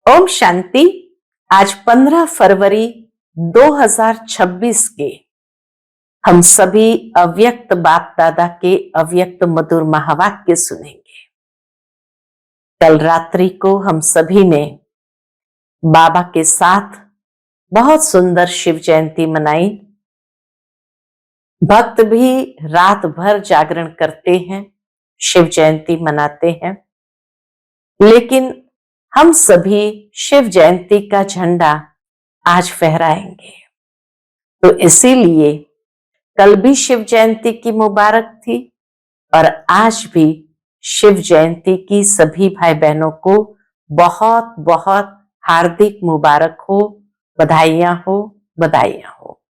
ओम शांति। आज 15 फरवरी 2026 के हम सभी अव्यक्त बाप दादा के अव्यक्त मधुर महावाक्य सुनेंगे। कल रात्रि को हम सभी ने बाबा के साथ बहुत सुंदर शिव जयंती मनाई। भक्त भी रात भर जागरण करते हैं, शिव जयंती मनाते हैं, लेकिन हम सभी शिव जयंती का झंडा आज फहराएंगे। तो इसीलिए कल भी शिव जयंती की मुबारक थी और आज भी शिव जयंती की सभी भाई बहनों को बहुत बहुत हार्दिक मुबारक हो, बधाइयां हो, बधाइयां हो।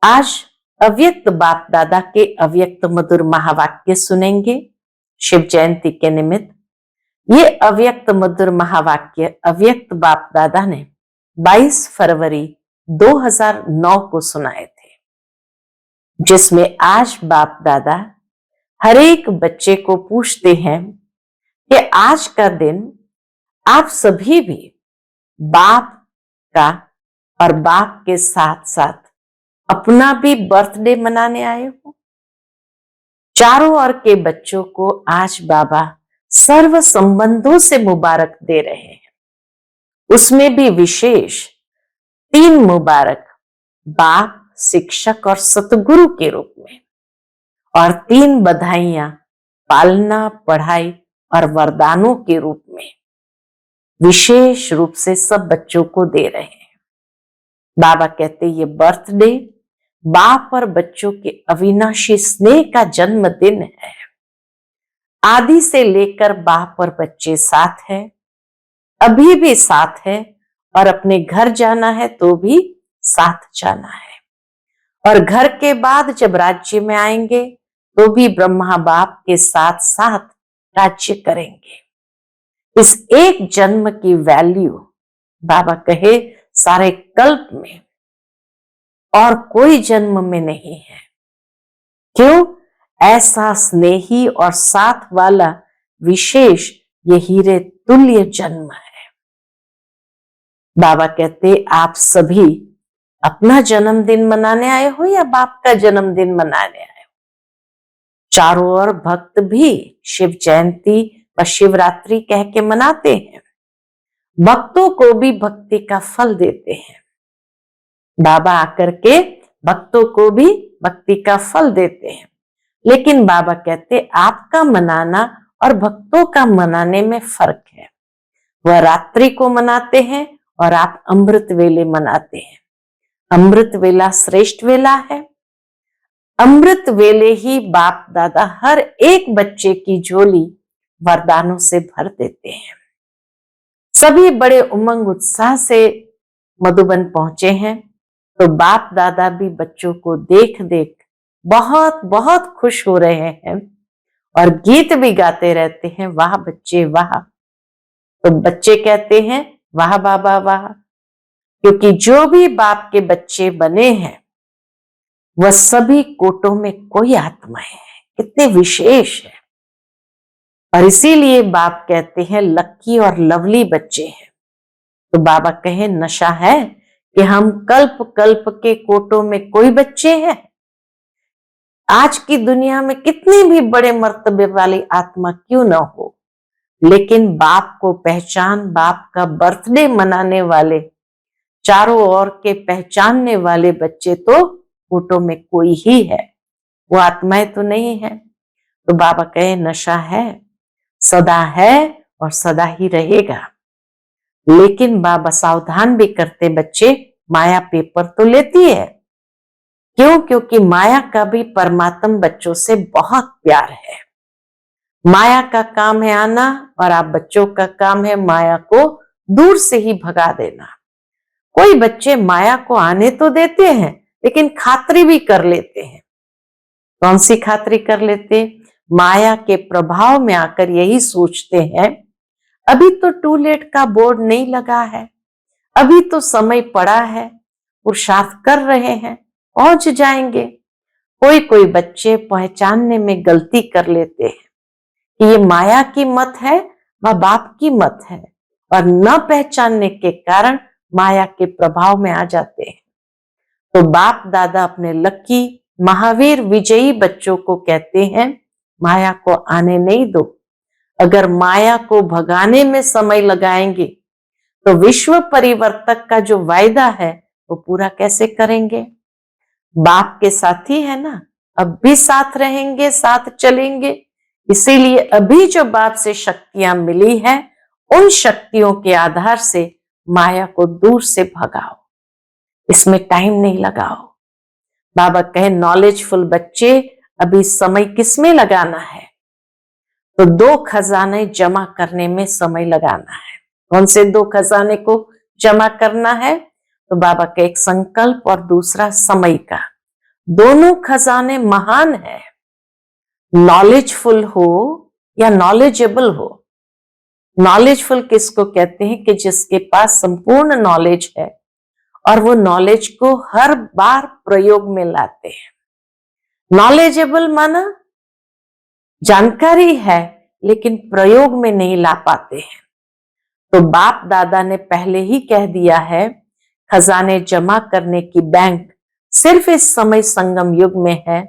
आज अव्यक्त बाप दादा के अव्यक्त मधुर महावाक्य सुनेंगे शिव जयंती के निमित्त। ये अव्यक्त मधुर महावाक्य अव्यक्त बाप दादा ने 22 फरवरी 2009 को सुनाए थे, जिसमें आज बाप दादा हर एक बच्चे को पूछते हैं कि आज का दिन आप सभी भी बाप का और बाप के साथ साथ अपना भी बर्थडे मनाने आए हो। चारों ओर के बच्चों को आज बाबा सर्व संबंधों से मुबारक दे रहे हैं, उसमें भी विशेष 3 मुबारक बाप, शिक्षक और सतगुरु के रूप में, और 3 बधाइयां पालना, पढ़ाई और वरदानों के रूप में विशेष रूप से सब बच्चों को दे रहे हैं। बाबा कहते ये बर्थडे बाप और बच्चों के अविनाशी स्नेह का जन्मदिन है। आदि से लेकर बाप और बच्चे साथ है, अभी भी साथ है, और अपने घर जाना है तो भी साथ जाना है, और घर के बाद जब राज्य में आएंगे तो भी ब्रह्मा बाप के साथ साथ राज्य करेंगे। इस एक जन्म की वैल्यू बाबा कहे सारे कल्प में और कोई जन्म में नहीं है। क्यों? ऐसा स्नेही और साथ वाला विशेष ये हीरे तुल्य जन्म है। बाबा कहते आप सभी अपना जन्मदिन मनाने आए हो या बाप का जन्मदिन मनाने आए हो। चारों ओर भक्त भी शिव जयंती व शिवरात्रि कह के मनाते हैं, भक्तों को भी भक्ति का फल देते हैं। बाबा आकर के भक्तों को भी भक्ति का फल देते हैं, लेकिन बाबा कहते आपका मनाना और भक्तों का मनाने में फर्क है। वह रात्रि को मनाते हैं और आप अमृत वेले मनाते हैं। अमृत वेला श्रेष्ठ वेला है। अमृत वेले ही बाप दादा हर एक बच्चे की झोली वरदानों से भर देते हैं। सभी बड़े उमंग उत्साह से मधुबन पहुंचे हैं, तो बाप दादा भी बच्चों को देख देख बहुत बहुत खुश हो रहे हैं और गीत भी गाते रहते हैं, वाह बच्चे वाह। तो बच्चे कहते हैं वाह बाबा वाह, क्योंकि जो भी बाप के बच्चे बने हैं वह सभी कोटों में कोई आत्माएं हैं, कितने विशेष है। और इसीलिए बाप कहते हैं लक्की और लवली बच्चे हैं। तो बाबा कहे नशा है कि हम कल्प कल्प के कोटों में कोई बच्चे हैं। आज की दुनिया में कितने भी बड़े मर्तबे वाली आत्मा क्यों न हो, लेकिन बाप को पहचान, बाप का बर्थडे मनाने वाले, चारों ओर के पहचानने वाले बच्चे तो कोटों में कोई ही है, वो आत्माएं तो नहीं है। तो बाबा कहे नशा है, सदा है और सदा ही रहेगा। लेकिन बाबा सावधान भी करते बच्चे, माया पेपर तो लेती है। क्यों? क्योंकि माया का भी परमात्म बच्चों से बहुत प्यार है। माया का काम है आना और आप बच्चों का काम है माया को दूर से ही भगा देना। कोई बच्चे माया को आने तो देते हैं, लेकिन खातरी भी कर लेते हैं। कौन सी खातरी कर लेते? माया के प्रभाव में आकर यही सोचते हैं अभी तो टू लेट का बोर्ड नहीं लगा है, अभी तो समय पड़ा है, पुरुषार्थ कर रहे हैं, पहुंच जाएंगे। कोई कोई बच्चे पहचानने में गलती कर लेते हैं कि ये माया की मत है व बाप की मत है, और न पहचानने के कारण माया के प्रभाव में आ जाते हैं। तो बाप दादा अपने लकी महावीर विजयी बच्चों को कहते हैं, माया को आने नहीं दो। अगर माया को भगाने में समय लगाएंगे तो विश्व परिवर्तक का जो वायदा है वो पूरा कैसे करेंगे? बाप के साथी है ना, अब भी साथ रहेंगे, साथ चलेंगे। इसीलिए अभी जो बाप से शक्तियां मिली है, उन शक्तियों के आधार से माया को दूर से भगाओ, इसमें टाइम नहीं लगाओ। बाबा कहे नॉलेजफुल बच्चे, अभी समय किसमें लगाना है? तो 2 खजाने जमा करने में समय लगाना है। कौन से 2 खजाने को जमा करना है? तो बाबा का एक संकल्प और दूसरा समय का। दोनों खजाने महान है। नॉलेजफुल हो या नॉलेजेबल हो। नॉलेजफुल किसको कहते हैं? कि जिसके पास संपूर्ण नॉलेज है और वो नॉलेज को हर बार प्रयोग में लाते हैं। नॉलेजेबल माना जानकारी है लेकिन प्रयोग में नहीं ला पाते हैं। तो बाप दादा ने पहले ही कह दिया है, खजाने जमा करने की बैंक सिर्फ इस समय संगम युग में है,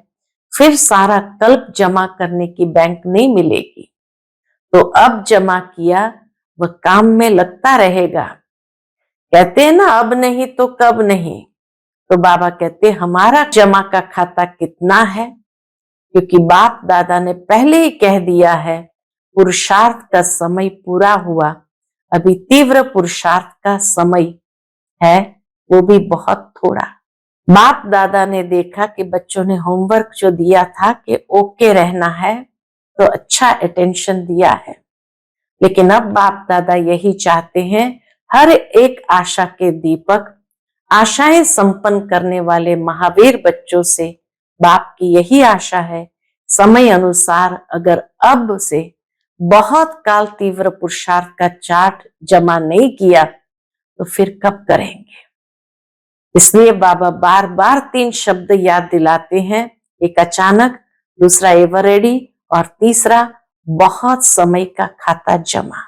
फिर सारा कल्प जमा करने की बैंक नहीं मिलेगी। तो अब जमा किया वह काम में लगता रहेगा। कहते हैं ना, अब नहीं तो कब नहीं। तो बाबा कहते हमारा जमा का खाता कितना है? क्योंकि बाप दादा ने पहले ही कह दिया है, पुरुषार्थ का समय पूरा हुआ, अभी तीव्र पुरुषार्थ का समय है, वो भी बहुत थोड़ा। बाप दादा ने देखा कि बच्चों ने होमवर्क जो दिया था कि ओके रहना है, तो अच्छा अटेंशन दिया है। लेकिन अब बाप दादा यही चाहते हैं, हर एक आशा के दीपक, आशाएं संपन्न करने वाले महावीर बच्चों से बाप की यही आशा है, समय अनुसार अगर अब से बहुत काल तीव्र पुरुषार्थ का चार्ट जमा नहीं किया तो फिर कब करेंगे? इसलिए बाबा बार बार 3 शब्द याद दिलाते हैं, एक अचानक, दूसरा एवर रेडी और तीसरा बहुत समय का खाता जमा।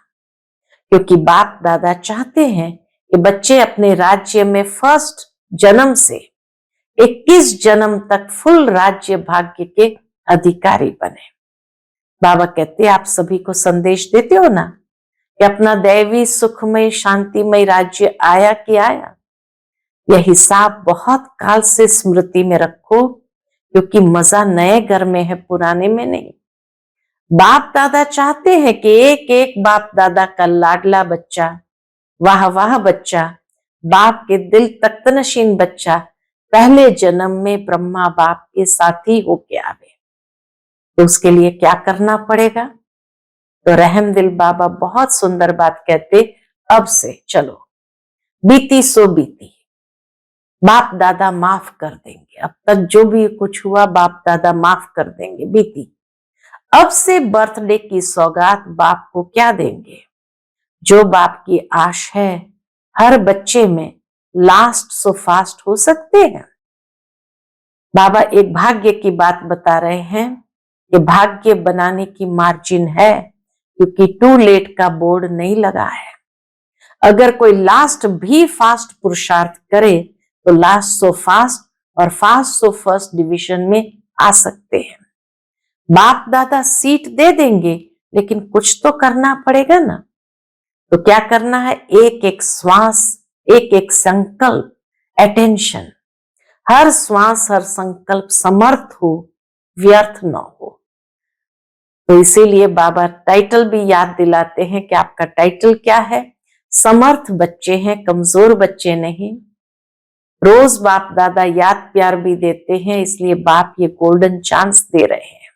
क्योंकि बाप दादा चाहते हैं कि बच्चे अपने राज्य में फर्स्ट जन्म से 21 जन्म तक फुल राज्य भाग्य के अधिकारी बने। बाबा कहते आप सभी को संदेश देते हो ना कि अपना दैवी सुखमय शांतिमय राज्य आया कि आया? यह हिसाब बहुत काल से स्मृति में रखो, क्योंकि मजा नए घर में है, पुराने में नहीं। बाप दादा चाहते हैं कि एक एक बाप दादा का लाडला बच्चा, वाह वाह बच्चा, बाप के दिल तख्तनशीन बच्चा पहले जन्म में ब्रह्मा बाप के साथी होके आवे। तो उसके लिए क्या करना पड़ेगा? तो रहम दिल बाबा बहुत सुंदर बात कहते, अब से चलो, बीती सो बीती, बाप दादा माफ कर देंगे। अब तक जो भी कुछ हुआ बाप दादा माफ कर देंगे, बीती। अब से बर्थडे की सौगात बाप को क्या देंगे? जो बाप की आश है हर बच्चे में, लास्ट सो फास्ट हो सकते हैं। बाबा एक भाग्य की बात बता रहे हैं कि भाग्य बनाने की मार्जिन है, क्योंकि टू लेट का बोर्ड नहीं लगा है। अगर कोई लास्ट भी फास्ट पुरुषार्थ करे तो लास्ट सो फास्ट और फास्ट सो फर्स्ट डिवीजन में आ सकते हैं। बाप दादा सीट दे देंगे, लेकिन कुछ तो करना पड़ेगा ना। तो क्या करना है? एक एक श्वास, एक एक संकल्प, अटेंशन, हर श्वास हर संकल्प समर्थ हो, व्यर्थ न हो। तो इसीलिए बाबा टाइटल भी याद दिलाते हैं कि आपका टाइटल क्या है? समर्थ बच्चे हैं, कमजोर बच्चे नहीं। रोज बाप दादा याद प्यार भी देते हैं, इसलिए बाप ये गोल्डन चांस दे रहे हैं।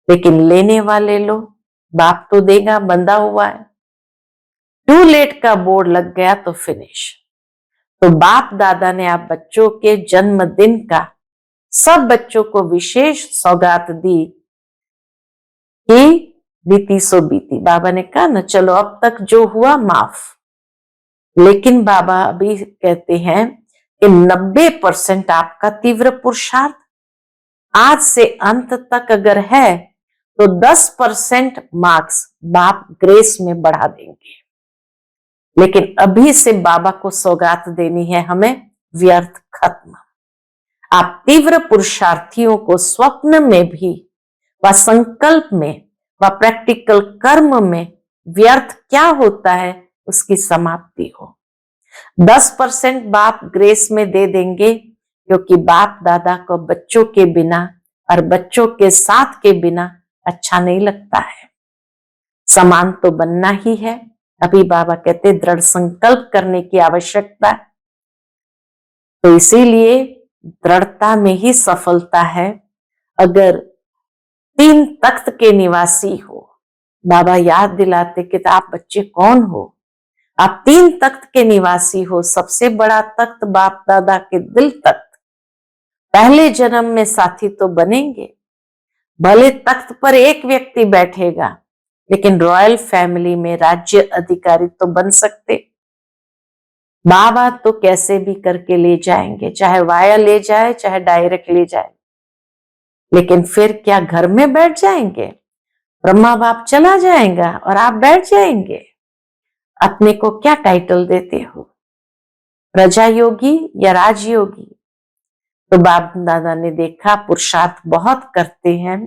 लेकिन लेने वाले लोग, बाप तो देगा, बंधा हुआ है। टू लेट का बोर्ड लग गया तो फिनिश। तो बाप दादा ने आप बच्चों के जन्मदिन का सब बच्चों को विशेष सौगात दी कि बीती सो बीती। बाबा ने कहा ना, चलो अब तक जो हुआ माफ। लेकिन बाबा अभी कहते हैं कि 90% आपका तीव्र पुरुषार्थ आज से अंत तक अगर है तो 10% मार्क्स बाप ग्रेस में बढ़ा देंगे। लेकिन अभी से बाबा को सौगात देनी है हमें, व्यर्थ खत्म। आप तीव्र पुरुषार्थियों को स्वप्न में भी व संकल्प में व प्रैक्टिकल कर्म में व्यर्थ क्या होता है उसकी समाप्ति हो। 10% बाप ग्रेस में दे देंगे, क्योंकि बाप दादा को बच्चों के बिना और बच्चों के साथ के बिना अच्छा नहीं लगता है। समान तो बनना ही है। अभी बाबा कहते दृढ़ संकल्प करने की आवश्यकता है। तो इसीलिए दृढ़ता में ही सफलता है। अगर 3 तख्त के निवासी हो, बाबा याद दिलाते कि आप बच्चे कौन हो, आप 3 तख्त के निवासी हो। सबसे बड़ा तख्त बाप दादा के दिल तख्त। पहले जन्म में साथी तो बनेंगे, भले तख्त पर एक व्यक्ति बैठेगा, लेकिन रॉयल फैमिली में राज्य अधिकारी तो बन सकते। बाबा तो कैसे भी करके ले जाएंगे, चाहे वाया ले जाए चाहे डायरेक्ट ले जाए, लेकिन फिर क्या घर में बैठ जाएंगे? ब्रह्मा बाप चला जाएगा और आप बैठ जाएंगे। अपने को क्या टाइटल देते हो, प्रजा योगी या राजयोगी? तो बाप दादा ने देखा पुरुषार्थ बहुत करते हैं,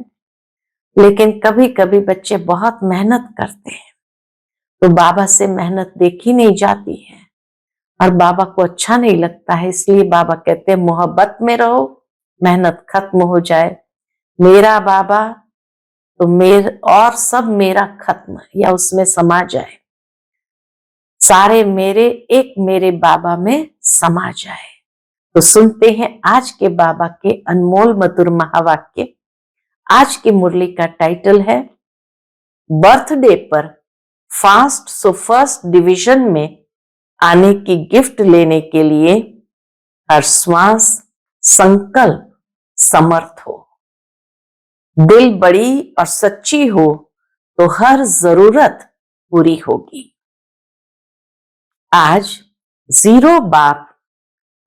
लेकिन कभी कभी बच्चे बहुत मेहनत करते हैं, तो बाबा से मेहनत देखी नहीं जाती है और बाबा को अच्छा नहीं लगता है। इसलिए बाबा कहते हैं मोहब्बत में रहो, मेहनत खत्म हो जाए। मेरा बाबा तो और सब मेरा खत्म या उसमें समा जाए, सारे मेरे एक मेरे बाबा में समा जाए। तो सुनते हैं आज के बाबा के अनमोल मधुर महावाक्य। आज की मुरली का टाइटल है बर्थडे पर फास्ट सो फर्स्ट डिवीजन में आने की गिफ्ट लेने के लिए हर श्वास संकल्प समर्थ हो। दिल बड़ी और सच्ची हो तो हर जरूरत पूरी होगी। आज 0 बाप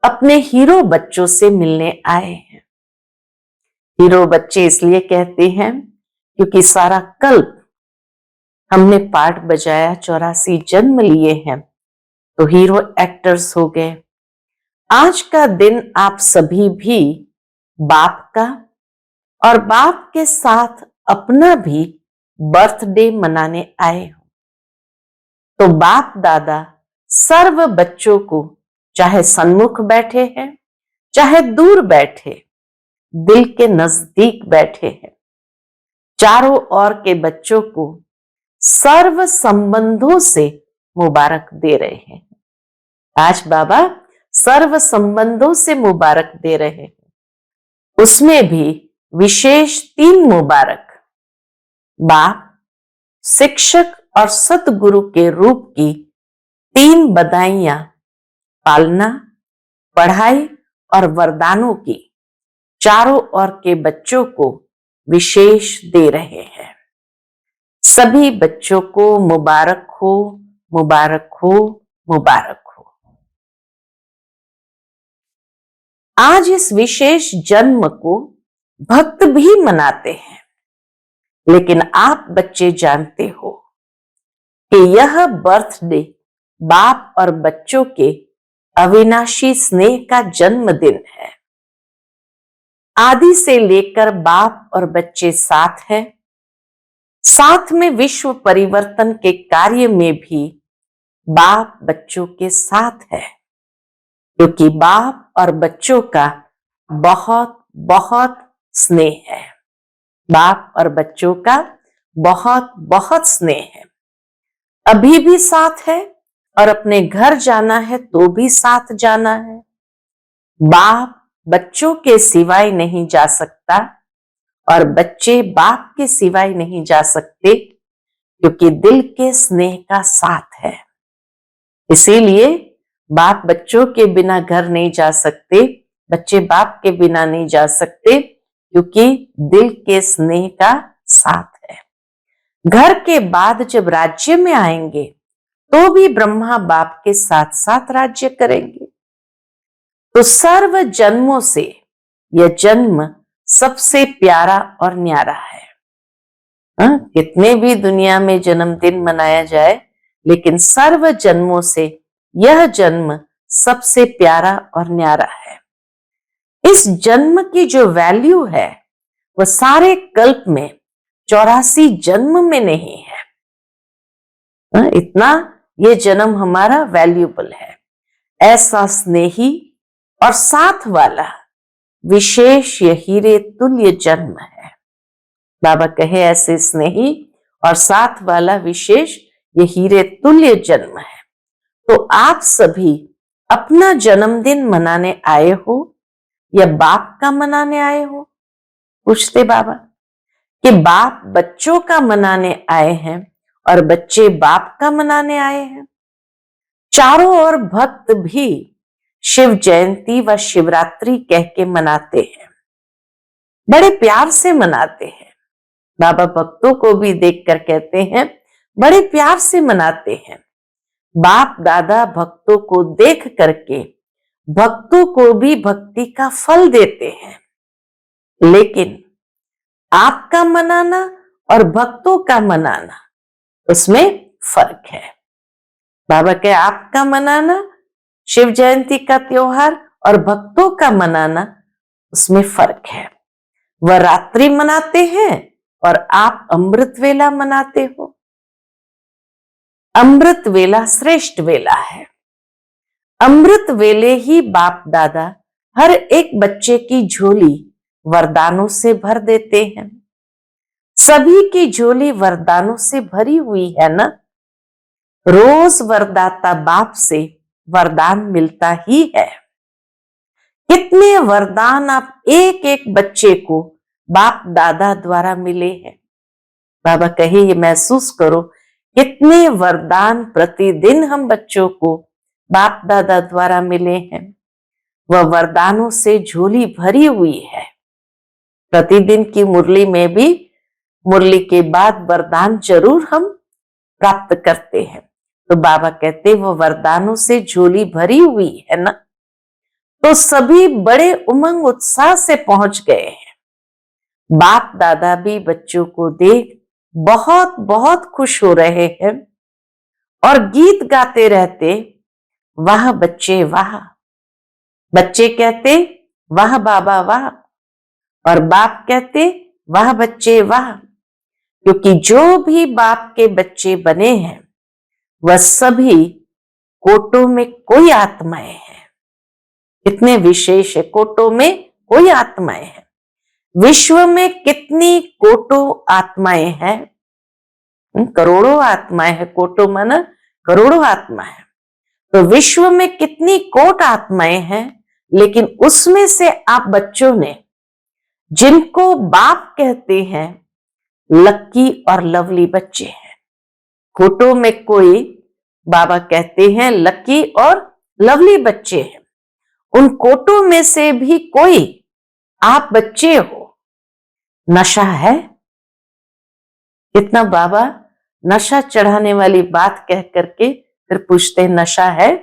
अपने हीरो बच्चों से मिलने आए हैं। हीरो बच्चे इसलिए कहते हैं क्योंकि सारा कल्प हमने पार्ट बजाया, 84 जन्म लिए हैं, तो हीरो एक्टर्स हो गए। आज का दिन आप सभी भी बाप का और बाप के साथ अपना भी बर्थडे मनाने आए हो। तो बाप दादा सर्व बच्चों को, चाहे सन्मुख बैठे हैं चाहे दूर बैठे, दिल के नजदीक बैठे हैं, चारों ओर के बच्चों को सर्व संबंधों से मुबारक दे रहे हैं। आज बाबा सर्व संबंधों से मुबारक दे रहे हैं, उसमें भी विशेष 3 मुबारक बाप, शिक्षक और सतगुरु के रूप की 3 बधाइयां पालना, पढ़ाई और वरदानों की चारों ओर के बच्चों को विशेष दे रहे हैं। सभी बच्चों को मुबारक हो, मुबारक हो, मुबारक हो। आज इस विशेष जन्म को भक्त भी मनाते हैं, लेकिन आप बच्चे जानते हो कि यह बर्थडे बाप और बच्चों के अविनाशी स्नेह का जन्मदिन है। आदि से लेकर बाप और बच्चे साथ हैं। साथ में विश्व परिवर्तन के कार्य में भी बाप बच्चों के साथ है, क्योंकि बाप और बच्चों का बहुत बहुत स्नेह है। बाप और बच्चों का बहुत बहुत स्नेह है। अभी भी साथ है और अपने घर जाना है तो भी साथ जाना है। बाप बच्चों के सिवाय नहीं जा सकता और बच्चे बाप के सिवाय नहीं जा सकते, क्योंकि दिल के स्नेह का साथ है। इसीलिए बाप बच्चों के बिना घर नहीं जा सकते, बच्चे बाप के बिना नहीं जा सकते, क्योंकि दिल के स्नेह का साथ है। घर के बाद जब राज्य में आएंगे तो भी ब्रह्मा बाप के साथ साथ राज्य करेंगे। तो सर्व जन्मों से यह जन्म सबसे प्यारा और न्यारा है। कितने भी दुनिया में जन्मदिन मनाया जाए, लेकिन सर्व जन्मों से यह जन्म सबसे प्यारा और न्यारा है। इस जन्म की जो वैल्यू है वह सारे कल्प में 84 जन्म में नहीं है। इतना ये जन्म हमारा वैल्यूबल है। ऐसा स्नेही और साथ वाला विशेष ये हीरे तुल्य जन्म है। बाबा कहे ऐसे स्नेही और साथ वाला विशेष ये हीरे तुल्य जन्म है। तो आप सभी अपना जन्मदिन मनाने आए हो या बाप का मनाने आए हो? पूछते बाबा कि बाप बच्चों का मनाने आए हैं और बच्चे बाप का मनाने आए हैं। चारों ओर भक्त भी शिव जयंती व शिवरात्रि कह के मनाते हैं, बड़े प्यार से मनाते हैं। बाबा भक्तों को भी देखकर कहते हैं बड़े प्यार से मनाते हैं। बाप दादा भक्तों को देख करके भक्तों को भी भक्ति का फल देते हैं। लेकिन आपका मनाना और भक्तों का मनाना, उसमें फर्क है। बाबा के आपका मनाना शिव जयंती का त्योहार और भक्तों का मनाना, उसमें फर्क है। वह रात्रि मनाते हैं और आप अमृत वेला मनाते हो। अमृत वेला श्रेष्ठ वेला है। अमृत वेले ही बाप दादा हर एक बच्चे की झोली वरदानों से भर देते हैं। सभी की झोली वरदानों से भरी हुई है ना। रोज वरदाता बाप से वरदान मिलता ही है। कितने वरदान आप एक एक बच्चे को बाप दादा द्वारा मिले हैं। बाबा कहे ये महसूस करो कितने वरदान प्रतिदिन हम बच्चों को बाप दादा द्वारा मिले हैं। वह वरदानों से झोली भरी हुई है। प्रतिदिन की मुरली में भी मुरली के बाद वरदान जरूर हम प्राप्त करते हैं। तो बाबा कहते वो वरदानों से झोली भरी हुई है ना। तो सभी बड़े उमंग उत्साह से पहुंच गए हैं। बाप दादा भी बच्चों को देख बहुत बहुत खुश हो रहे हैं और गीत गाते रहते, वाह बच्चे वाह। बच्चे कहते वाह बाबा वाह और बाप कहते वाह बच्चे वाह। क्योंकि जो भी बाप के बच्चे बने हैं वह सभी कोटों में कोई आत्माएं हैं। कितने विशेष है, कोटों में कोई आत्माएं हैं। विश्व में कितनी कोटों आत्माएं हैं? करोड़ों आत्माएं हैं। कोटों माना करोड़ों आत्मा है। तो विश्व में कितनी कोट आत्माएं हैं, लेकिन उसमें से आप बच्चों ने जिनको बाप कहते हैं लक्की और लवली बच्चे हैं। कोटों में कोई बाबा कहते हैं लक्की और लवली बच्चे हैं। उन कोटों में से भी कोई आप बच्चे हो। नशा है? इतना बाबा नशा चढ़ाने वाली बात कह करके फिर पूछते नशा है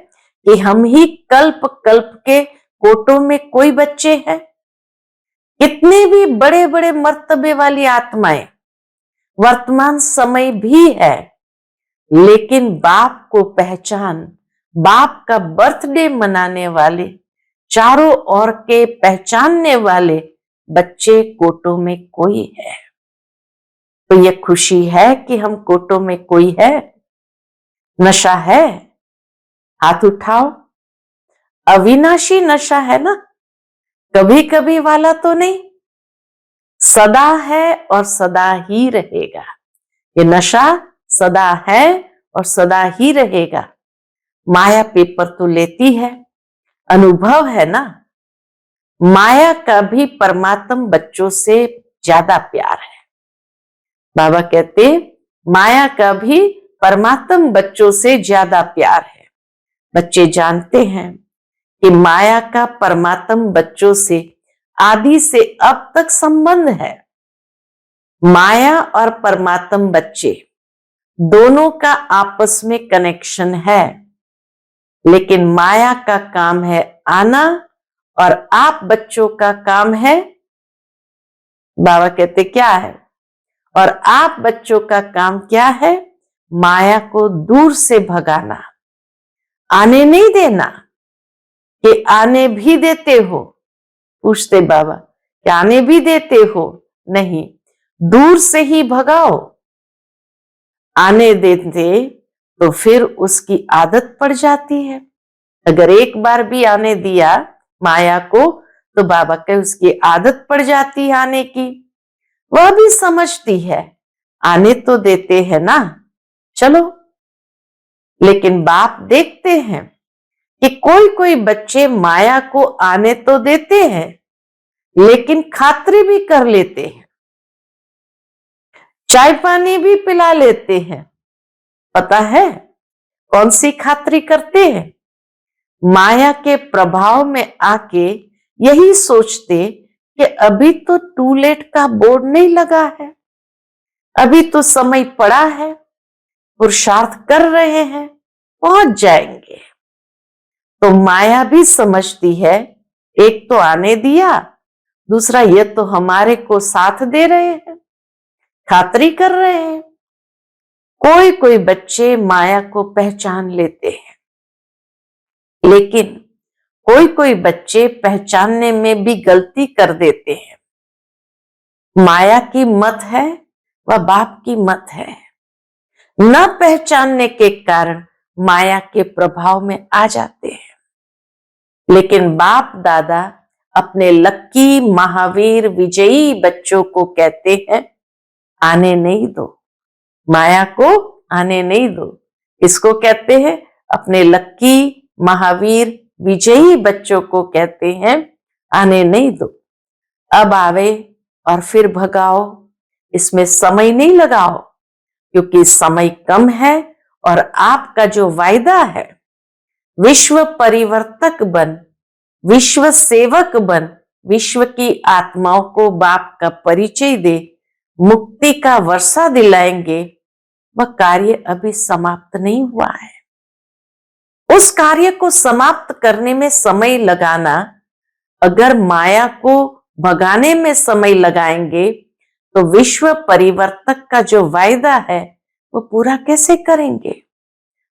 कि हम ही कल्प कल्प के कोटों में कोई बच्चे हैं। कितने भी बड़े बड़े मर्तबे वाली आत्माएं वर्तमान समय भी है, लेकिन बाप को पहचान, बाप का बर्थडे मनाने वाले, चारों ओर के पहचानने वाले बच्चे कोटों में कोई है। तो ये खुशी है कि हम कोटों में कोई है। नशा है? हाथ उठाओ। अविनाशी नशा है ना, कभी कभी वाला तो नहीं, सदा है और सदा ही रहेगा। ये नशा सदा है और सदा ही रहेगा। माया पेपर तो लेती है, अनुभव है ना। माया का भी परमात्म बच्चों से ज्यादा प्यार है। बाबा कहते माया का भी परमात्म बच्चों से ज्यादा प्यार है। बच्चे जानते हैं कि माया का परमात्म बच्चों से आदि से अब तक संबंध है। माया और परमात्म बच्चे दोनों का आपस में कनेक्शन है, लेकिन माया का काम है आना और आप बच्चों का काम है, बाबा कहते क्या है, और आप बच्चों का काम क्या है? माया को दूर से भगाना, आने नहीं देना कि आने भी देते हो। पूछते बाबा कि आने भी देते हो? नहीं, दूर से ही भगाओ। आने देते तो फिर उसकी आदत पड़ जाती है। अगर एक बार भी आने दिया माया को तो बाबा के उसकी आदत पड़ जाती है आने की। वह भी समझती है आने तो देते हैं ना, चलो। लेकिन बाप देखते हैं कि कोई कोई बच्चे माया को आने तो देते हैं लेकिन खातरी भी कर लेते हैं, चाय पानी भी पिला लेते हैं। पता है कौन सी खातरी करते हैं? माया के प्रभाव में आके यही सोचते कि अभी तो टू लेट का बोर्ड नहीं लगा है, अभी तो समय पड़ा है, पुरुषार्थ कर रहे हैं, पहुंच जाएंगे। तो माया भी समझती है एक तो आने दिया, दूसरा ये तो हमारे को साथ दे रहे हैं, खातरी कर रहे हैं। कोई कोई बच्चे माया को पहचान लेते हैं, लेकिन कोई कोई बच्चे पहचानने में भी गलती कर देते हैं। माया की मत है व बाप की मत है, न पहचानने के कारण माया के प्रभाव में आ जाते हैं। लेकिन बाप दादा अपने लक्की महावीर विजयी बच्चों को कहते हैं आने नहीं दो, माया को आने नहीं दो। इसको कहते हैं अपने लक्की महावीर विजयी बच्चों को कहते हैं आने नहीं दो। अब आवे और फिर भगाओ, इसमें समय नहीं लगाओ, क्योंकि समय कम है और आपका जो वायदा है विश्व परिवर्तक बन, विश्व सेवक बन, विश्व की आत्माओं को बाप का परिचय दे, मुक्ति का वर्षा दिलाएंगे, वह कार्य अभी समाप्त नहीं हुआ है। उस कार्य को समाप्त करने में समय लगाना, अगर माया को भगाने में समय लगाएंगे तो विश्व परिवर्तक का जो वायदा है वो पूरा कैसे करेंगे?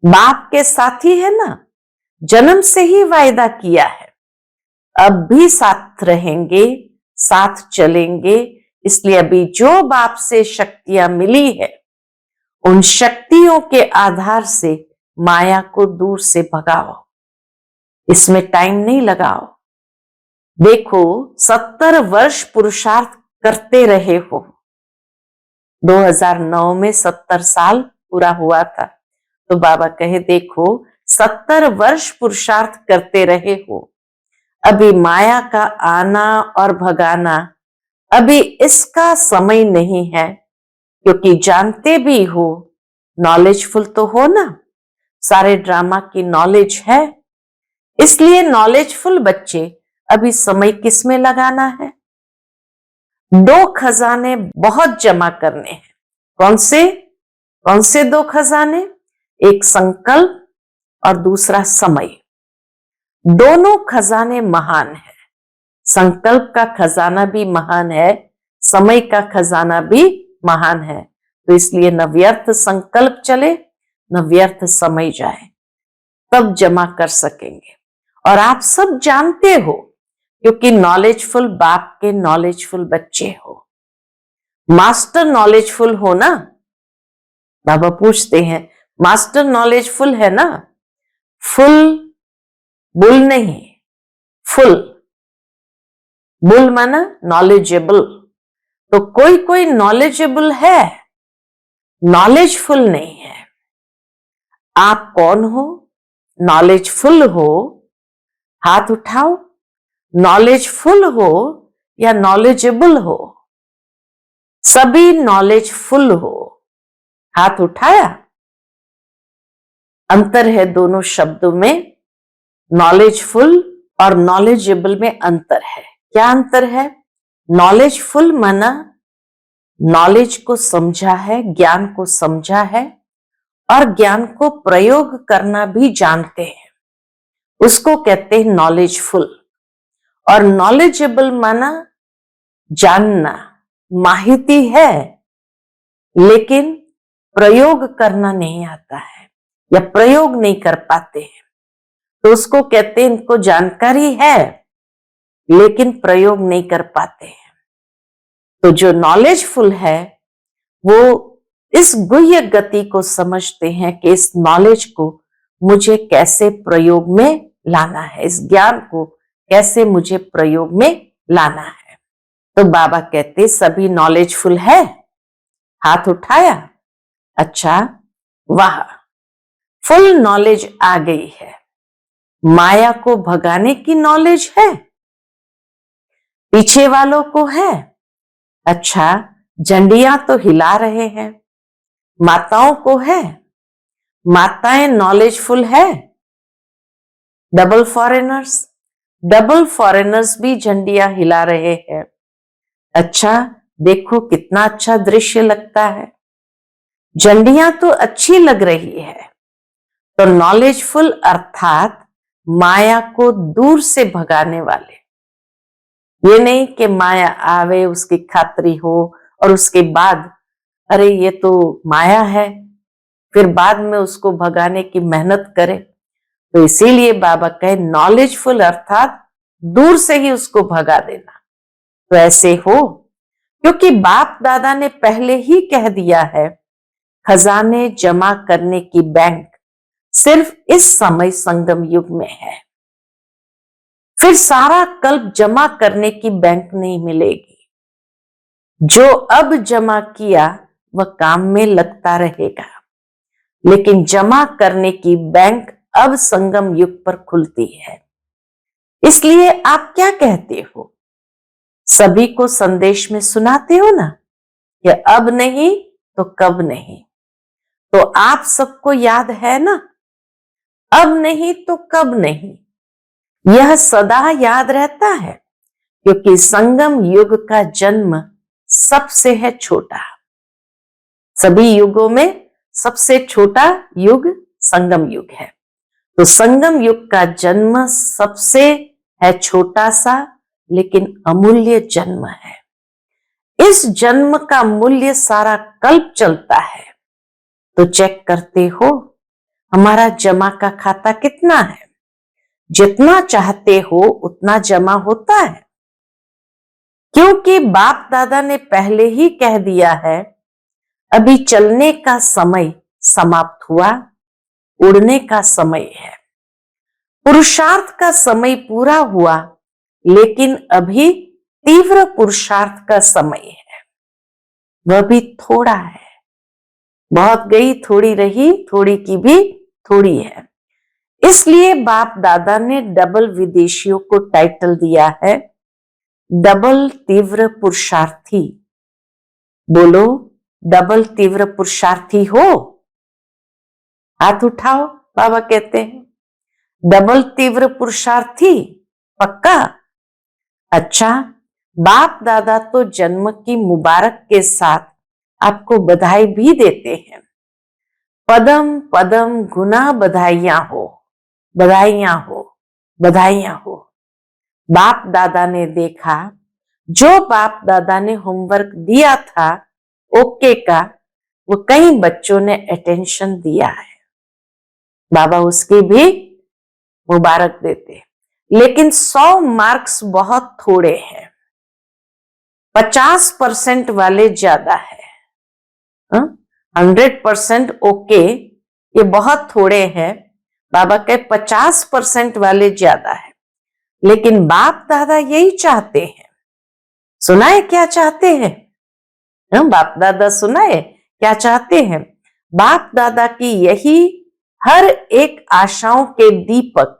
बाप के साथी है ना, जन्म से ही वायदा किया है, अब भी साथ रहेंगे, साथ चलेंगे। इसलिए अभी जो बाप से शक्तियां मिली है उन शक्तियों के आधार से माया को दूर से भगाओ, इसमें टाइम नहीं लगाओ। देखो 70 वर्ष पुरुषार्थ करते रहे हो, 2009 में 70 साल पूरा हुआ था, तो बाबा कहे देखो 70 वर्ष पुरुषार्थ करते रहे हो, अभी माया का आना और भगाना अभी इसका समय नहीं है, क्योंकि जानते भी हो, नॉलेजफुल तो हो ना, सारे ड्रामा की नॉलेज है, इसलिए नॉलेजफुल बच्चे अभी समय किस में लगाना है? 2 खजाने बहुत जमा करने हैं। कौन से 2 खजाने? एक संकल्प और दूसरा समय। दोनों खजाने महान है, संकल्प का खजाना भी महान है, समय का खजाना भी महान है। तो इसलिए न व्यर्थ संकल्प चले न व्यर्थ समय जाए, तब जमा कर सकेंगे। और आप सब जानते हो, क्योंकि नॉलेजफुल बाप के नॉलेजफुल बच्चे हो, मास्टर नॉलेजफुल हो ना। बाबा पूछते हैं मास्टर नॉलेजफुल है ना? फुल बुल नहीं, फुल बुल माना नॉलेजेबल। तो कोई कोई नॉलेजेबल है, नॉलेजफुल नहीं है। आप कौन हो? नॉलेजफुल हो? हाथ उठाओ। नॉलेजफुल हो या नॉलेजेबल हो? सभी नॉलेजफुल हो, हाथ उठाया। अंतर है दोनों शब्दों में, नॉलेजफुल और नॉलेजेबल में अंतर है। क्या अंतर है? नॉलेजफुल माना नॉलेज को समझा है, ज्ञान को समझा है और ज्ञान को प्रयोग करना भी जानते हैं, उसको कहते हैं नॉलेजफुल। और नॉलेजेबल माना जानना, माहिती है लेकिन प्रयोग करना नहीं आता है या प्रयोग नहीं कर पाते हैं, तो उसको कहते हैं इनको जानकारी है लेकिन प्रयोग नहीं कर पाते हैं। तो जो नॉलेजफुल है वो इस गुह्य गति को समझते हैं कि इस नॉलेज को मुझे कैसे प्रयोग में लाना है, इस ज्ञान को कैसे मुझे प्रयोग में लाना है। तो बाबा कहते सभी नॉलेजफुल है, हाथ उठाया, अच्छा वाह, फुल नॉलेज आ गई है। माया को भगाने की नॉलेज है, पीछे वालों को है, अच्छा झंडियां तो हिला रहे हैं। माताओं को है, माताएं नॉलेजफुल है। डबल फॉरेनर्स भी झंडियां हिला रहे हैं। अच्छा देखो कितना अच्छा दृश्य लगता है, झंडियां तो अच्छी लग रही है। तो नॉलेजफुल अर्थात माया को दूर से भगाने वाले, ये नहीं कि माया आवे उसकी खातरी हो और उसके बाद अरे ये तो माया है, फिर बाद में उसको भगाने की मेहनत करे। तो इसीलिए बाबा कहे नॉलेजफुल अर्थात दूर से ही उसको भगा देना। तो ऐसे हो, क्योंकि बाप दादा ने पहले ही कह दिया है खजाने जमा करने की बैंक सिर्फ इस समय संगम युग में है, फिर सारा कल्प जमा करने की बैंक नहीं मिलेगी। जो अब जमा किया वह काम में लगता रहेगा, लेकिन जमा करने की बैंक अब संगम युग पर खुलती है। इसलिए आप क्या कहते हो, सभी को संदेश में सुनाते हो ना कि अब नहीं तो कब नहीं। तो आप सबको याद है ना, अब नहीं तो कब नहीं, यह सदा याद रहता है, क्योंकि संगम युग का जन्म सबसे है छोटा। सभी युगों में सबसे छोटा युग संगम युग है। तो संगम युग का जन्म सबसे है छोटा सा लेकिन अमूल्य जन्म है। इस जन्म का मूल्य सारा कल्प चलता है। तो चेक करते हो हमारा जमा का खाता कितना है, जितना चाहते हो उतना जमा होता है, क्योंकि बाप दादा ने पहले ही कह दिया है अभी चलने का समय समाप्त हुआ, उड़ने का समय है। पुरुषार्थ का समय पूरा हुआ, लेकिन अभी तीव्र पुरुषार्थ का समय है, वह भी थोड़ा है। बहुत गई थोड़ी रही, थोड़ी की भी थोड़ी है। इसलिए बाप दादा ने डबल विदेशियों को टाइटल दिया है डबल तीव्र पुरुषार्थी। बोलो डबल तीव्र पुरुषार्थी हो, हाथ उठाओ। बाबा कहते हैं डबल तीव्र पुरुषार्थी पक्का। अच्छा बाप दादा तो जन्म की मुबारक के साथ आपको बधाई भी देते हैं। पदम पदम गुना बधाइयां हो, बधाइयां हो, बधाइयां हो। बाप दादा ने देखा, जो बाप दादा ने होमवर्क दिया था ओके का, वो कई बच्चों ने अटेंशन दिया है, बाबा उसकी भी मुबारक देते। लेकिन 100 मार्क्स बहुत थोड़े हैं, 50% वाले ज्यादा है। 100% ओके ये बहुत थोड़े हैं, बाबा के 50% वाले ज्यादा है। लेकिन बाप दादा यही चाहते हैं, सुनाए क्या चाहते हैं, बाप दादा सुनाए क्या चाहते हैं। बाप दादा की यही हर एक आशाओं के दीपक,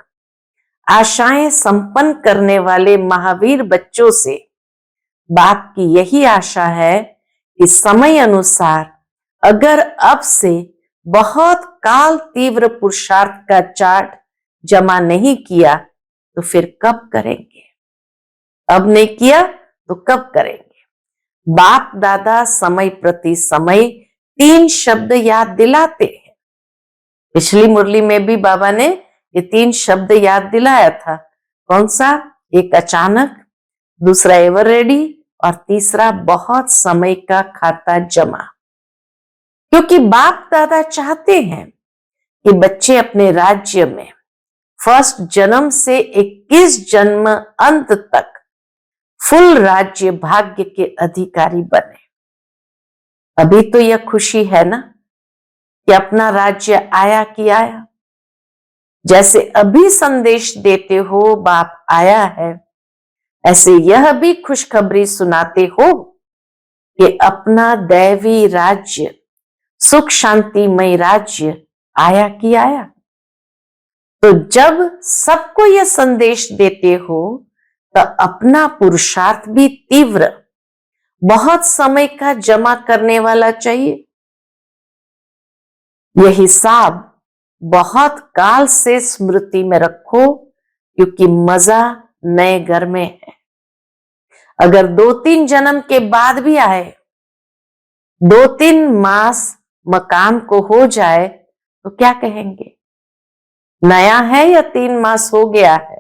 आशाएं संपन्न करने वाले महावीर बच्चों से बाप की यही आशा है कि समय अनुसार अगर अब से बहुत काल तीव्र पुरुषार्थ का चार्ट जमा नहीं किया तो फिर कब करेंगे, अब नहीं किया तो कब करेंगे। बाप दादा समय प्रति समय 3 शब्द याद दिलाते हैं। पिछली मुरली में भी बाबा ने ये 3 शब्द याद दिलाया था। कौन सा, एक अचानक, दूसरा एवर रेडी और तीसरा बहुत समय का खाता जमा। क्योंकि बाप दादा चाहते हैं कि बच्चे अपने राज्य में फर्स्ट जन्म से 21 जन्म अंत तक फुल राज्य भाग्य के अधिकारी बने। अभी तो यह खुशी है ना कि अपना राज्य आया कि आया। जैसे अभी संदेश देते हो बाप आया है, ऐसे यह भी खुशखबरी सुनाते हो कि अपना दैवी राज्य, सुख शांतिमय राज्य आया कि आया। तो जब सबको यह संदेश देते हो तो अपना पुरुषार्थ भी तीव्र, बहुत समय का जमा करने वाला चाहिए। यह हिसाब बहुत काल से स्मृति में रखो, क्योंकि मजा नए घर में है। अगर 2-3 जन्म के बाद भी आए, 2-3 मास मकान को हो जाए तो क्या कहेंगे? नया है या 3 मास हो गया है?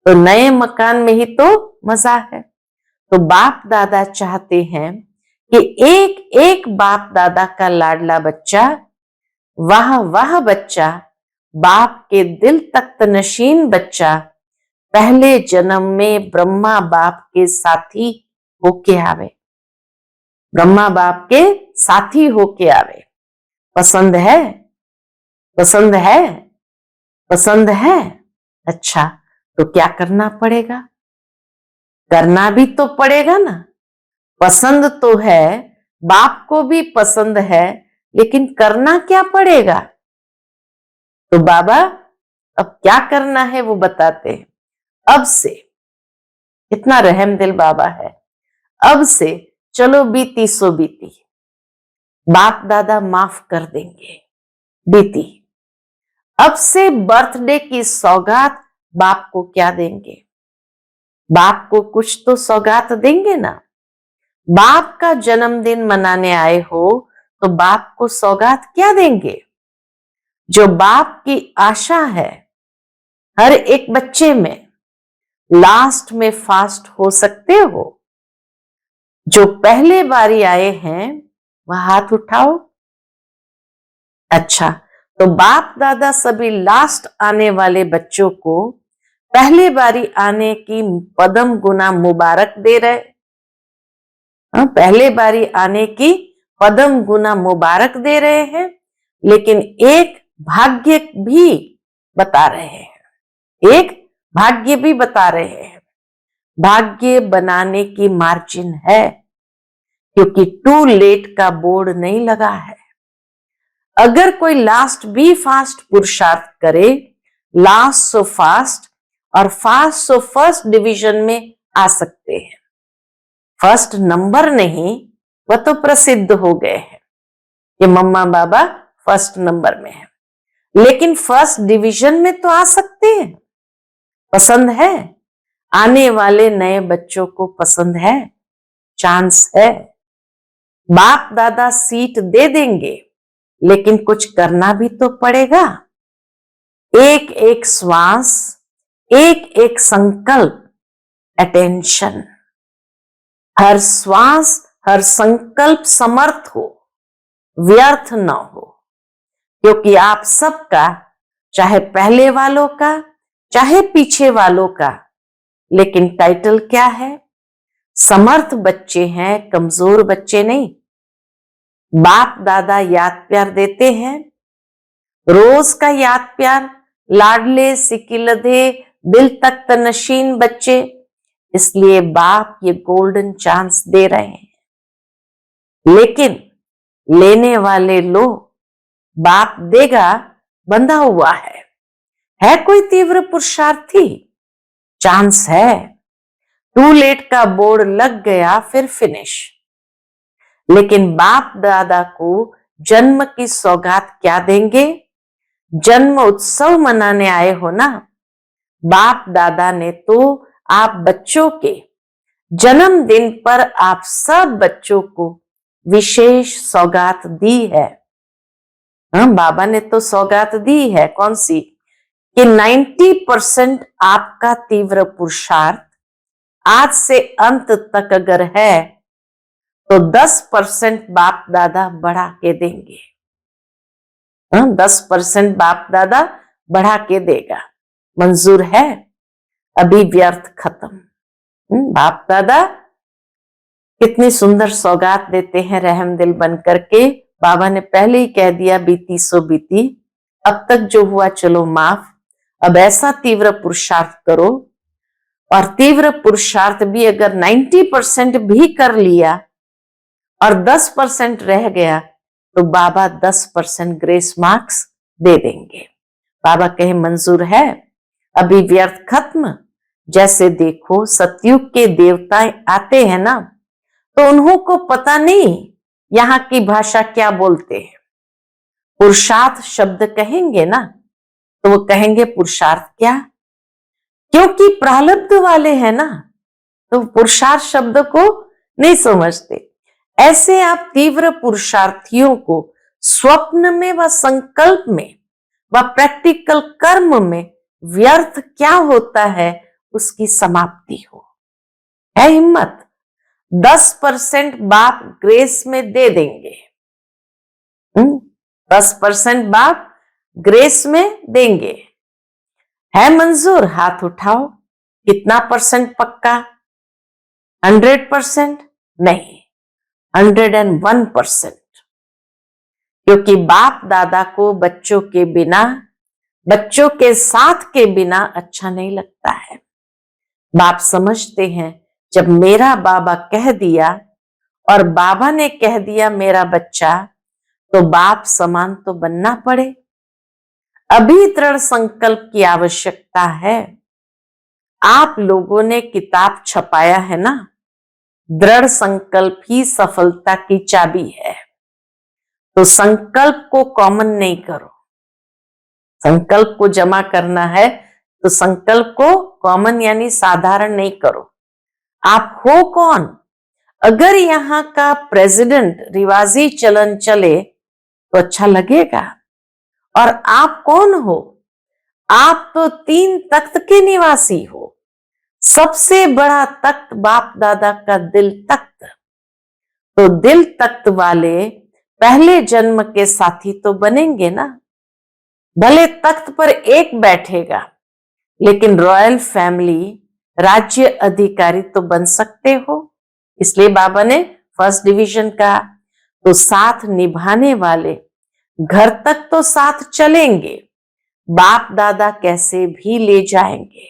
तो नए मकान में ही तो मजा है। तो बाप दादा चाहते हैं कि एक एक बाप दादा का लाडला बच्चा, वाह बच्चा, बाप के दिल तख्त नशीन बच्चा, पहले जन्म में ब्रह्मा बाप के साथी होके आवे, ब्रह्मा बाप के साथी होके आवे। पसंद है? पसंद है? पसंद है? अच्छा, तो क्या करना पड़ेगा? करना भी तो पड़ेगा ना। पसंद तो है, बाप को भी पसंद है, लेकिन करना क्या पड़ेगा? तो बाबा अब क्या करना है वो बताते हैं। अब से, इतना रहम दिल बाबा है, अब से चलो बीती सो बीती, बाप दादा माफ कर देंगे, बीती। अब से बर्थडे की सौगात बाप को क्या देंगे? बाप को कुछ तो सौगात देंगे ना। बाप का जन्मदिन मनाने आए हो तो बाप को सौगात क्या देंगे? जो बाप की आशा है हर एक बच्चे में, लास्ट में फास्ट हो सकते हो? जो पहले बारी आए हैं वह हाथ उठाओ। अच्छा, तो बाप दादा सभी लास्ट आने वाले बच्चों को पहले बारी आने की पदम गुना मुबारक दे रहे। पहले बारी आने की पदम गुना मुबारक दे रहे हैं, लेकिन एक भाग्य भी बता रहे हैं, एक भाग्य भी बता रहे हैं। भाग्य बनाने की मार्जिन है, क्योंकि टू लेट का बोर्ड नहीं लगा है। अगर कोई लास्ट भी फास्ट पुरुषार्थ करे, लास्ट सो फास्ट और फास्ट सो फर्स्ट डिवीजन में आ सकते हैं। फर्स्ट नंबर नहीं, वह तो प्रसिद्ध हो गए हैं कि मम्मा बाबा फर्स्ट नंबर में है, लेकिन फर्स्ट डिवीजन में तो आ सकते हैं। पसंद है? आने वाले नए बच्चों को पसंद है? चांस है। बाप दादा सीट दे देंगे, लेकिन कुछ करना भी तो पड़ेगा। एक एक श्वास, एक एक संकल्प, अटेंशन, हर श्वास हर संकल्प समर्थ हो, व्यर्थ न हो। क्योंकि आप सबका, चाहे पहले वालों का चाहे पीछे वालों का, लेकिन टाइटल क्या है? समर्थ बच्चे हैं, कमजोर बच्चे नहीं। बाप दादा याद प्यार देते हैं, रोज का याद प्यार, लाडले सिकिलधे दिल तख्त नशीन बच्चे। इसलिए बाप ये गोल्डन चांस दे रहे हैं, लेकिन लेने वाले लोग, बाप देगा बंधा हुआ है कोई तीव्र पुरुषार्थी? चांस है। टू लेट का बोर्ड लग गया फिर फिनिश। लेकिन बाप दादा को जन्म की सौगात क्या देंगे? जन्म उत्सव मनाने आए हो ना, बाप दादा ने तो आप बच्चों के जन्मदिन पर आप सब बच्चों को विशेष सौगात दी है। बाबा ने तो सौगात दी है, कौन सी? कि 90% आपका तीव्र पुरुषार्थ आज से अंत तक अगर है तो 10% बाप दादा बढ़ा के देंगे। 10% बाप दादा बढ़ा के देगा। मंजूर है? अभी व्यर्थ खत्म। बाप दादा कितनी सुंदर सौगात देते हैं रहम दिल बन करके। बाबा ने पहले ही कह दिया बीती सो बीती, अब तक जो हुआ चलो माफ। अब ऐसा तीव्र पुरुषार्थ करो, और तीव्र पुरुषार्थ भी अगर 90% भी कर लिया और 10% रह गया तो बाबा 10% ग्रेस मार्क्स दे देंगे। बाबा कहे मंजूर है? अभी व्यर्थ खत्म। जैसे देखो सतयुग के देवता आते हैं ना, तो उन्हों को पता नहीं यहाँ की भाषा क्या बोलते हैं। पुरुषार्थ शब्द कहेंगे ना, तो वो कहेंगे पुरुषार्थ क्या, क्योंकि प्रारब्ध वाले हैं ना, तो पुरुषार्थ शब्द को नहीं समझते। ऐसे आप तीव्र पुरुषार्थियों को स्वप्न में व संकल्प में व प्रैक्टिकल कर्म में व्यर्थ क्या होता है उसकी समाप्ति हो। है हिम्मत? 10% बाप ग्रेस में दे देंगे। 10% बाप ग्रेस में देंगे। है मंजूर? हाथ उठाओ। कितना परसेंट पक्का? 100%? नहीं, 101%। क्योंकि बाप दादा को बच्चों के बिना, बच्चों के साथ के बिना अच्छा नहीं लगता है। बाप समझते हैं जब मेरा बाबा कह दिया और बाबा ने कह दिया मेरा बच्चा, तो बाप समान तो बनना पड़े। अभी दृढ़ संकल्प की आवश्यकता है। आप लोगों ने किताब छपाया है ना, दृढ़ संकल्प ही सफलता की चाबी है। तो संकल्प को कॉमन नहीं करो। संकल्प को जमा करना है तो संकल्प को कॉमन यानी साधारण नहीं करो। आप हो कौन? अगर यहाँ का प्रेसिडेंट रिवाजी चलन चले तो अच्छा लगेगा। और आप कौन हो? आप तो 3 तख्त के निवासी हो। सबसे बड़ा तख्त बाप दादा का दिल तख्त। तो दिल तख्त वाले पहले जन्म के साथी तो बनेंगे ना। भले तख्त पर एक बैठेगा, लेकिन रॉयल फैमिली राज्य अधिकारी तो बन सकते हो। इसलिए बाबा ने फर्स्ट डिवीजन कहा। तो साथ निभाने वाले घर तक तो साथ चलेंगे, बाप दादा कैसे भी ले जाएंगे।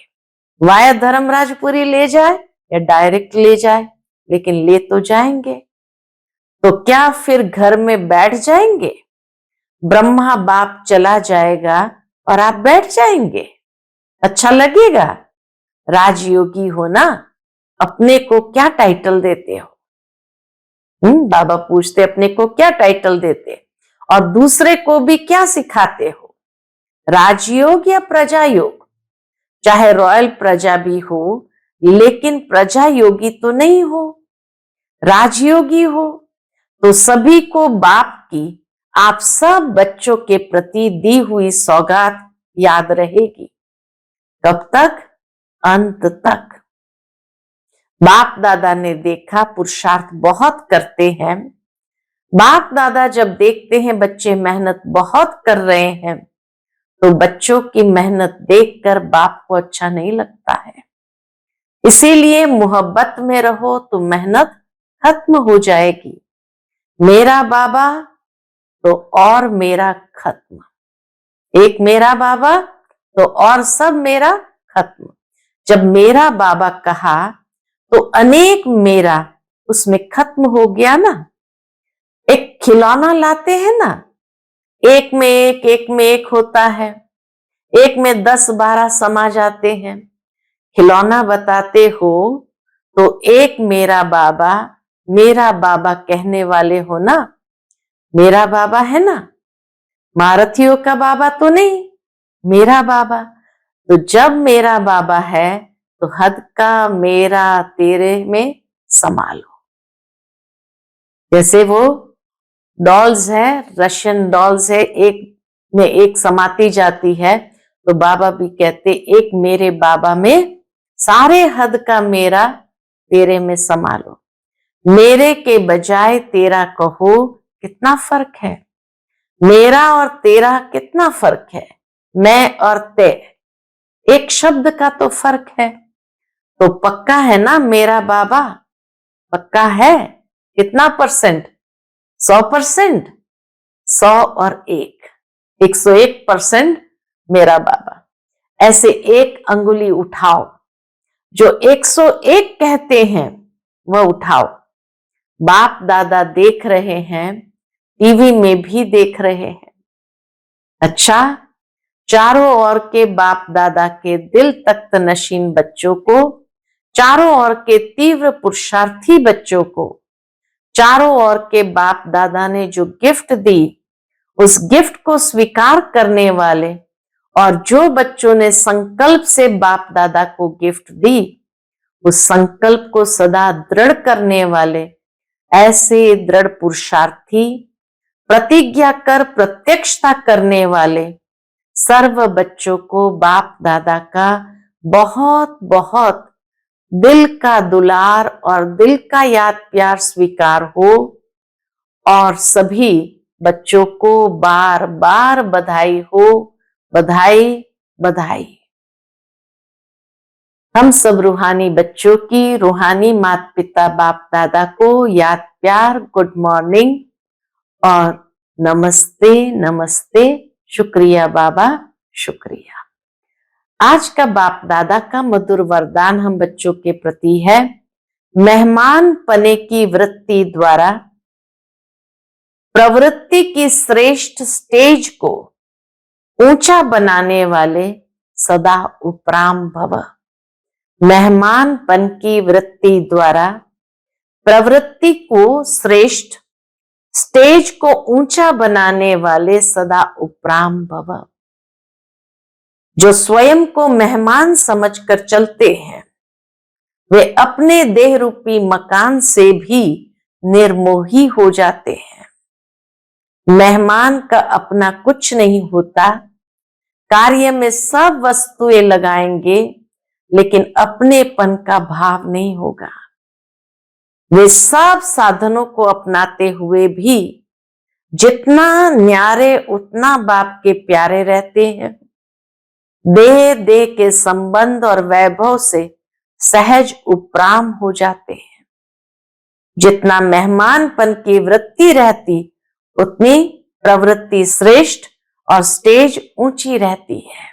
वाया धर्मराजपुरी ले जाए या डायरेक्ट ले जाए, लेकिन ले तो जाएंगे। तो क्या फिर घर में बैठ जाएंगे? ब्रह्मा बाप चला जाएगा और आप बैठ जाएंगे? अच्छा लगेगा? राजयोगी हो ना, अपने को क्या टाइटल देते हो? बाबा पूछते अपने को क्या टाइटल देते, और दूसरे को भी क्या सिखाते हो? राजयोग या प्रजा योग? चाहे रॉयल प्रजा भी हो, लेकिन प्रजा योगी तो नहीं हो, राजयोगी हो। तो सभी को बाप की आप सब बच्चों के प्रति दी हुई सौगात याद रहेगी। कब तक? अंत तक। बाप दादा ने देखा पुरुषार्थ बहुत करते हैं। बाप दादा जब देखते हैं बच्चे मेहनत बहुत कर रहे हैं, तो बच्चों की मेहनत देखकर बाप को अच्छा नहीं लगता है। इसीलिए मोहब्बत में रहो तो मेहनत खत्म हो जाएगी। मेरा बाबा तो और मेरा खत्म। एक मेरा बाबा तो और सब मेरा खत्म। जब मेरा बाबा कहा तो अनेक मेरा उसमें खत्म हो गया ना। एक खिलौना लाते हैं ना, एक में एक होता है, एक में 10-12 समा जाते हैं। खिलौना बताते हो तो एक मेरा बाबा कहने वाले हो ना। मेरा बाबा है ना, मारथियों का बाबा तो नहीं, मेरा बाबा। तो जब मेरा बाबा है तो हद का मेरा तेरे में समा लो। जैसे वो डॉल्स है, रशियन डॉल्स है, एक में एक समाती जाती है, तो बाबा भी कहते एक मेरे बाबा में सारे हद का मेरा तेरे में समा लो। मेरे के बजाय तेरा कहो, कितना फर्क है। मेरा और तेरा कितना फर्क है। मैं और ते, एक शब्द का तो फर्क है। तो पक्का है ना मेरा बाबा, पक्का है। कितना परसेंट? 100%। 100 और 101% मेरा बाबा। ऐसे एक अंगुली उठाओ, जो 101 कहते हैं वह उठाओ। बाप दादा देख रहे हैं, टीवी में भी देख रहे हैं। अच्छा, चारों ओर के बाप दादा के दिल तख्त नशीन बच्चों को, चारों ओर के तीव्र पुरुषार्थी बच्चों को, चारों ओर के बाप दादा ने जो गिफ्ट दी, उस गिफ्ट को स्वीकार करने वाले, और जो बच्चों ने संकल्प से बाप दादा को गिफ्ट दी, उस संकल्प को सदा दृढ़ करने वाले ऐसे दृढ़ पुरुषार्थी, प्रतिज्ञा कर प्रत्यक्षता करने वाले सर्व बच्चों को बाप दादा का बहुत बहुत दिल का दुलार और दिल का याद प्यार स्वीकार हो, और सभी बच्चों को बार बार बधाई हो। बधाई बधाई। हम सब रूहानी बच्चों की रूहानी माता पिता बाप दादा को याद प्यार, गुड मॉर्निंग और नमस्ते नमस्ते। शुक्रिया बाबा, शुक्रिया। आज का बाप दादा का मधुर वरदान हम बच्चों के प्रति है, मेहमान पने की वृत्ति द्वारा प्रवृत्ति की श्रेष्ठ स्टेज को ऊंचा बनाने वाले सदा उपराम भव। मेहमानपन की वृत्ति द्वारा प्रवृत्ति को श्रेष्ठ स्टेज को ऊंचा बनाने वाले सदा उपराम भव। जो स्वयं को मेहमान समझकर चलते हैं, वे अपने देह रूपी मकान से भी निर्मोही हो जाते हैं। मेहमान का अपना कुछ नहीं होता, कार्य में सब वस्तुएं लगाएंगे लेकिन अपनेपन का भाव नहीं होगा। वे सब साधनों को अपनाते हुए भी जितना न्यारे उतना बाप के प्यारे रहते हैं। देह देह के संबंध और वैभव से सहज उपराम हो जाते हैं। जितना मेहमानपन की वृत्ति रहती, उतनी प्रवृत्ति श्रेष्ठ और स्टेज ऊंची रहती है।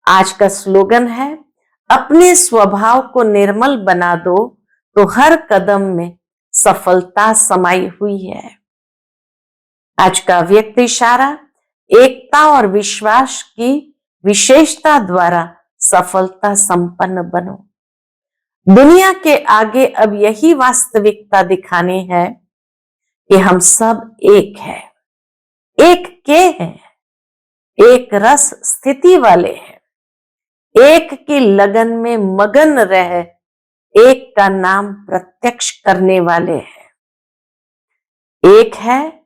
आज का स्लोगन है, अपने स्वभाव को निर्मल बना दो तो हर कदम में सफलता समाई हुई है। आज का व्यक्ति इशारा, एकता और विश्वास की विशेषता द्वारा सफलता संपन्न बनो। दुनिया के आगे अब यही वास्तविकता दिखानी है कि हम सब एक हैं, एक के हैं, एक रस स्थिति वाले हैं, एक की लगन में मगन रह एक का नाम प्रत्यक्ष करने वाले हैं। एक है,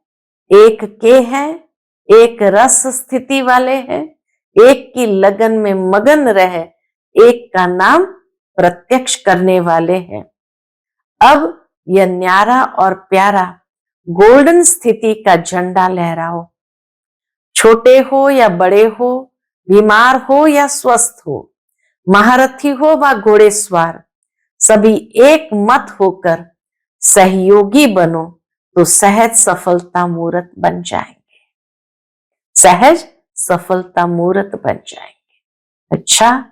एक के हैं, एक रस स्थिति वाले हैं, एक की लगन में मगन रह एक का नाम प्रत्यक्ष करने वाले हैं। अब यह न्यारा और प्यारा गोल्डन स्थिति का झंडा लहराओ। छोटे हो या बड़े हो, बीमार हो या स्वस्थ हो, महारथी हो व घोड़ेसवार, सभी एक मत होकर सहयोगी बनो तो सहज सफलता मूर्त बन जाएंगे। सहज सफलता मूर्त बन जाएंगे। अच्छा,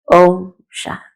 ओम शांति।